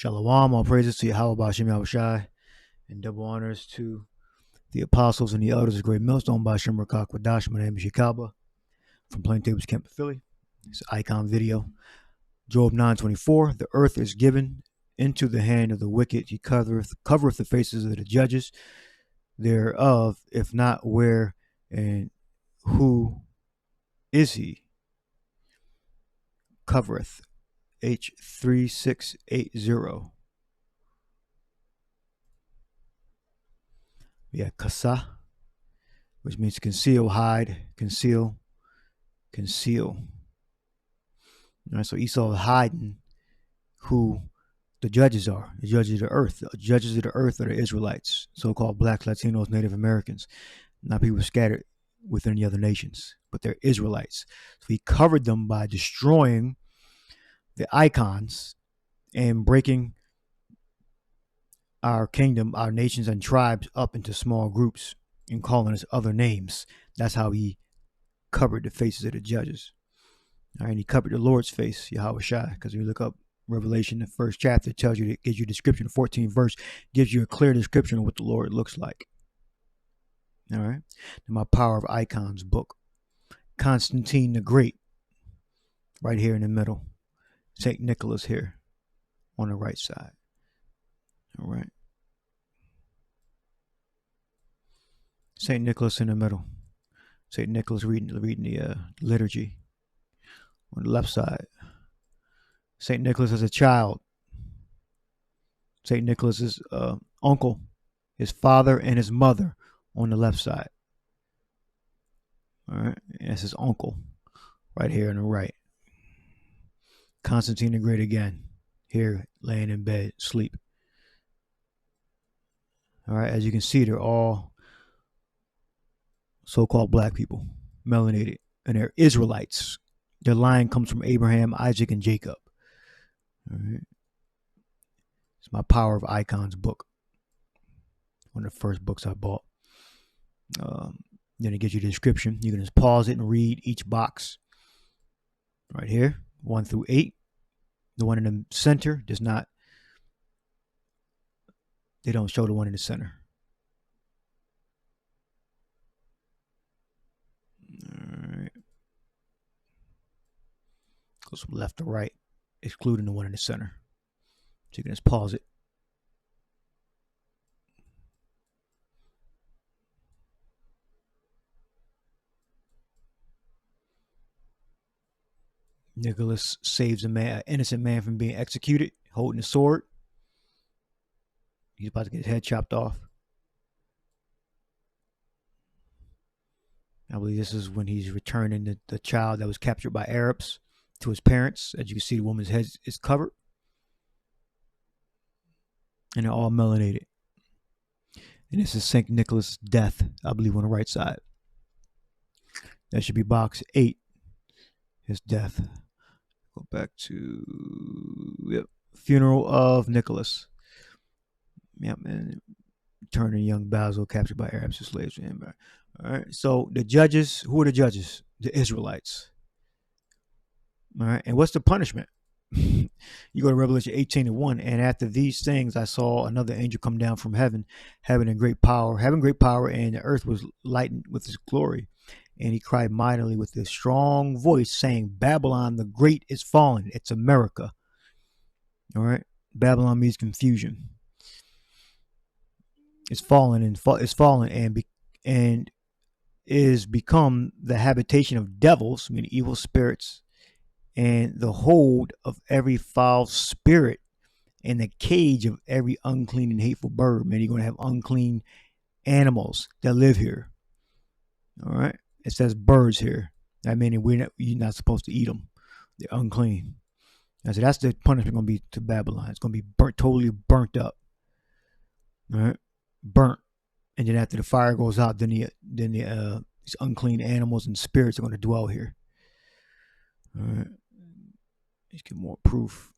Shalom, all praises to Yahweh B'Shem Yahushai, and double honors to the apostles and the elders of Great Millstone B'Shem Rakak Wadash. My name is Yakaba from Plain Tables Camp of Philly. It's an icon video. Job 9:24. The earth is given into the hand of the wicked. He covereth the faces of the judges thereof. If not, where and who is he? Covereth. H3680. We have kasa, which means conceal, hide, conceal. All right, so Esau is hiding who the judges are. The judges of the earth. The judges of the earth are the Israelites, so-called blacks, Latinos, Native Americans, not people scattered within the other nations, but they're Israelites. So he covered them by destroying the icons and breaking our kingdom, our nations and tribes up into small groups and calling us other names. That's how he covered the faces of the judges. All right, and he covered the Lord's face, Yahweh Shai, because if you look up Revelation, the first chapter, it tells you, it gives you a description, the 14th verse gives you a clear description of what the Lord looks like. All right, in my Power of Icons book, Constantine the Great, right here in the middle. St. Nicholas here on the right side. All right. St. Nicholas in the middle. St. Nicholas reading the liturgy on the left side. St. Nicholas as a child. St. Nicholas's uncle, his father and his mother on the left side. All right. And that's his uncle right here on the right. Constantine the Great again, here laying in bed, sleep. All right, as you can see, they're all so-called black people, melanated, and they're Israelites. Their line comes from Abraham, Isaac, and Jacob. All right. It's my Power of Icons book, one of the first books I bought. Then it gives you the description. You can just pause it and read each box right here. 1 through 8. The one in the center does not, they don't show the one in the center. All right. Goes from left to right, excluding the one in the center. So you can just pause it. Nicholas saves an innocent man from being executed, holding a sword. He's about to get his head chopped off. I believe this is when he's returning the child that was captured by Arabs to his parents. As you can see, the woman's head is covered. And they're all melanated. And this is St. Nicholas' death, I believe, on the right side. That should be box 8. His death. Go back to funeral of Nicholas. Yep, and turning young Basil captured by Arabs as slaves. All right. So the judges, who are the judges? The Israelites. All right. And what's the punishment? You go to Revelation 18:1, and after these things I saw another angel come down from heaven, having great power, and the earth was lightened with his glory. And he cried mightily with a strong voice, saying, Babylon the Great is fallen. It's America. All right. Babylon means confusion. It's fallen and is become the habitation of devils, meaning evil spirits, and the hold of every foul spirit, and the cage of every unclean and hateful bird. Man, you're going to have unclean animals that live here. All right. It says birds here. That meaning you're not supposed to eat them. They're unclean. And so that's the punishment going to be to Babylon. It's going to be totally burnt up. All right, burnt. And then after the fire goes out, then these unclean animals and spirits are going to dwell here. All right. Let's get more proof.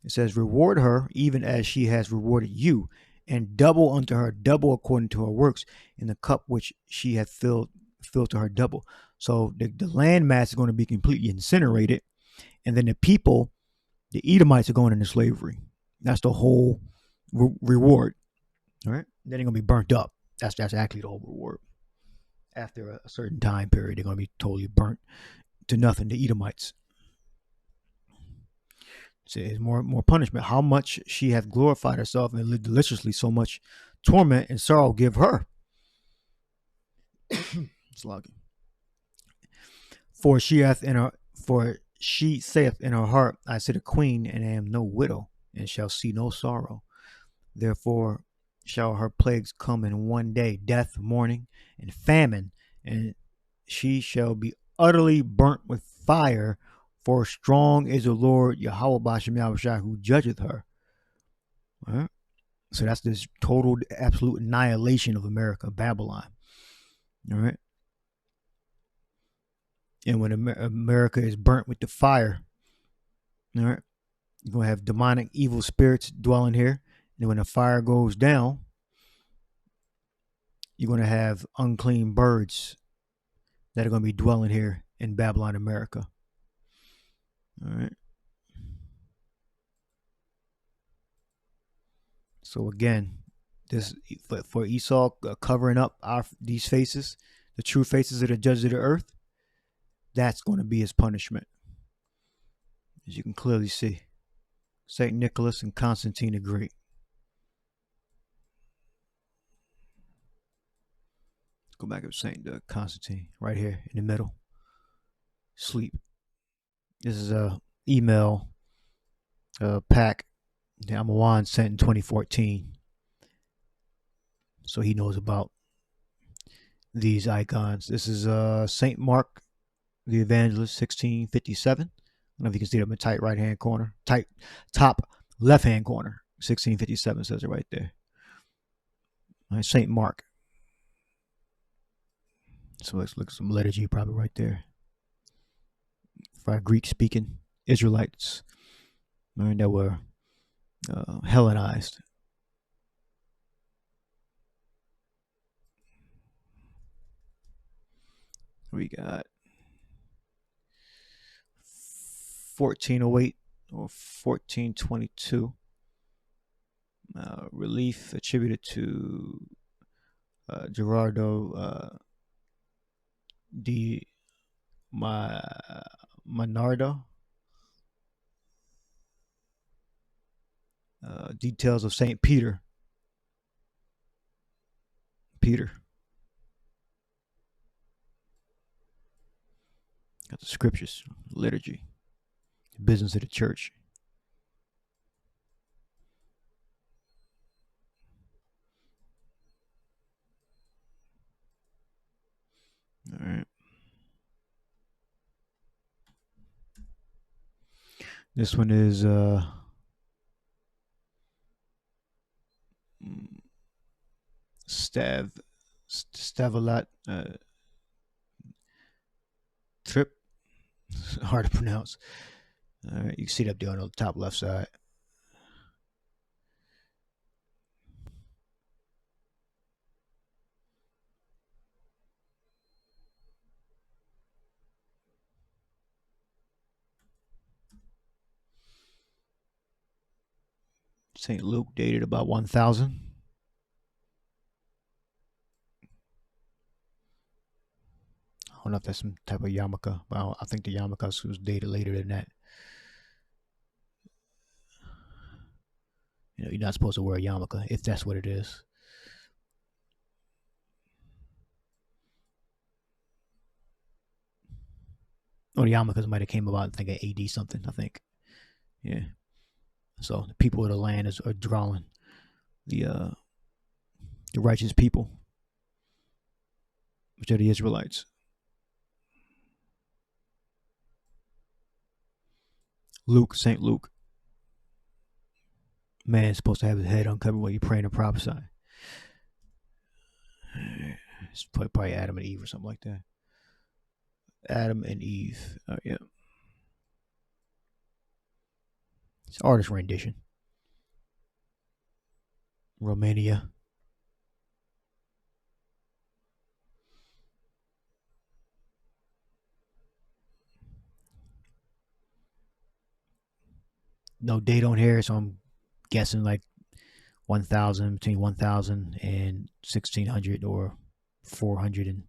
It says, reward her even as she has rewarded you, and double unto her, double according to her works, in the cup which she hath filled to her double. So the land mass is going to be completely incinerated, And then the people, the Edomites, are going into slavery. That's the whole reward. All right. Then they're going to be burnt up. That's actually the whole reward. After a certain time period, they're going to be totally burnt to nothing, the Edomites. So it's more punishment. How much she hath glorified herself and lived deliciously, so much torment and sorrow give her. Slogging. For she saith in her heart, I sit a queen and am no widow, and shall see no sorrow. Therefore shall her plagues come in one day, death, mourning, and famine, and she shall be utterly burnt with fire, for strong is the Lord Yahweh Bashem Yahushua who judgeth her. All right? So that's this total, absolute annihilation of America, Babylon. All right. And when America is burnt with the fire, all right, you're going to have demonic evil spirits dwelling here. And when the fire goes down, you're going to have unclean birds that are going to be dwelling here in Babylon, America. All right. So again, this for Esau covering up these faces, the true faces of the judges of the earth, that's going to be his punishment. As you can clearly see, St. Nicholas and Constantine the Great. Let's go back to St. Constantine right here in the middle. Sleep. This is a email pack that Amawan sent in 2014. So he knows about these icons. This is St. Mark the Evangelist, 1657. I don't know if you can see it in the tight right-hand corner. Top left-hand corner. 1657 says it right there. All right, St. Mark. So let's look at some liturgy probably right there. For our Greek-speaking Israelites that were Hellenized. We got 1408 or 1422. Relief attributed to Gerardo di Manardo. Details of St. Peter. Got the scriptures, liturgy, the business of the church. All right. This one is Stavalat Trip. Hard to pronounce. All right, you can see it up there on the top left side. St. Luke, dated about 1000. I don't know if that's some type of yarmulke, but I think the yarmulke was dated later than that. You're not supposed to wear a yarmulke if that's what it is. Oh, the yarmulkes might have came about, I think, at AD something, I think. Yeah. So the people of the land are drawing the righteous people, which are the Israelites. Luke, St. Luke. Man is supposed to have his head uncovered while you're praying and prophesying. It's probably Adam and Eve or something like that. Adam and Eve. Oh, yeah. It's artist rendition. Romania. no date on here, so I'm guessing like 1,000, between 1,000 and 1,600 or 400 and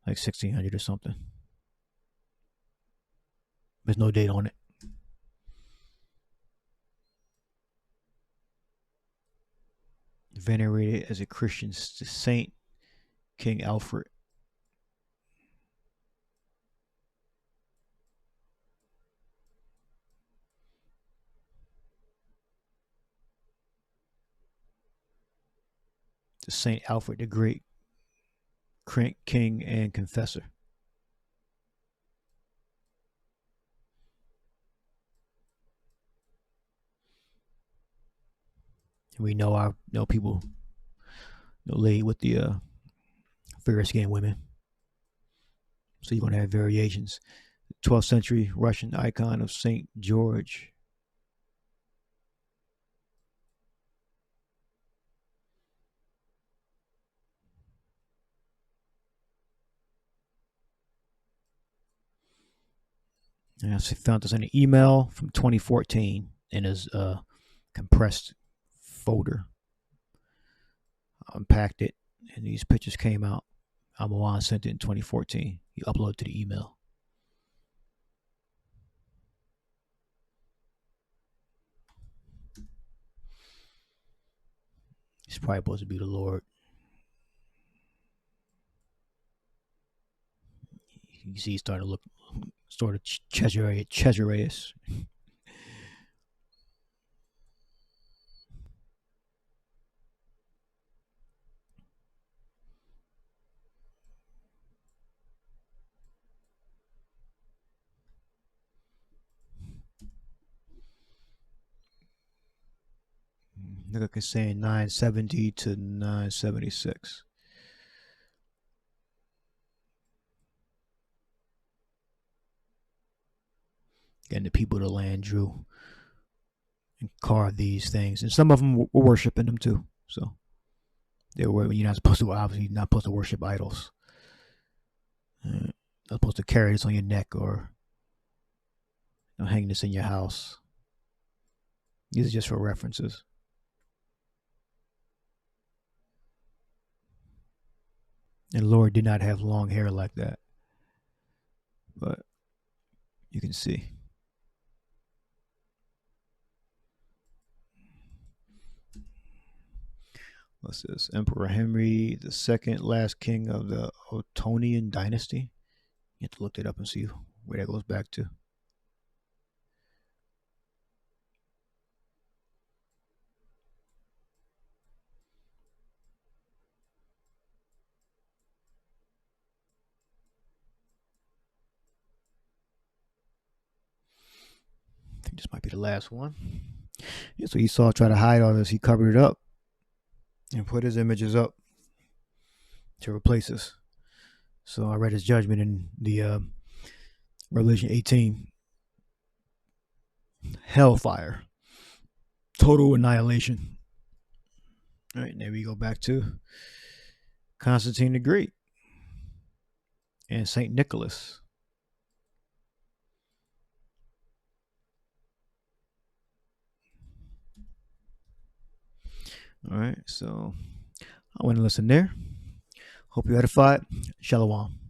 like 1,600 or something. There's no date on it. Venerated as a Christian saint, King Alfred. The Saint Alfred the Great, king and confessor. We know our people laid with the fair-skinned women. So you're going to have variations. 12th century Russian icon of Saint George. I found this in an email from 2014 in his compressed folder. I unpacked it, and these pictures came out. Amawan sent it in 2014. He uploaded to the email. It's probably supposed to be the Lord. You see, he's starting to look sort of Cesareus. Look like it's saying 970 to 976. And the people of the land drew and carved these things, and some of them were worshiping them too. So they were. You're not supposed to, obviously, not supposed to worship idols. Not supposed to carry this on your neck or hang this in your house. These are just for references. And the Lord did not have long hair like that. But you can see. What's this? Emperor Henry II, last king of the Ottonian dynasty. You have to look it up and see where that goes back to. I think this might be the last one. Yeah, so Esau tried to hide all this. He covered it up and put his images up to replace us. So I read his judgment in the Revelation 18. Hellfire. Total annihilation. All right, there we go back to Constantine the Great and St. Nicholas. All right, so I went to listen there. Hope you edified. Shalom.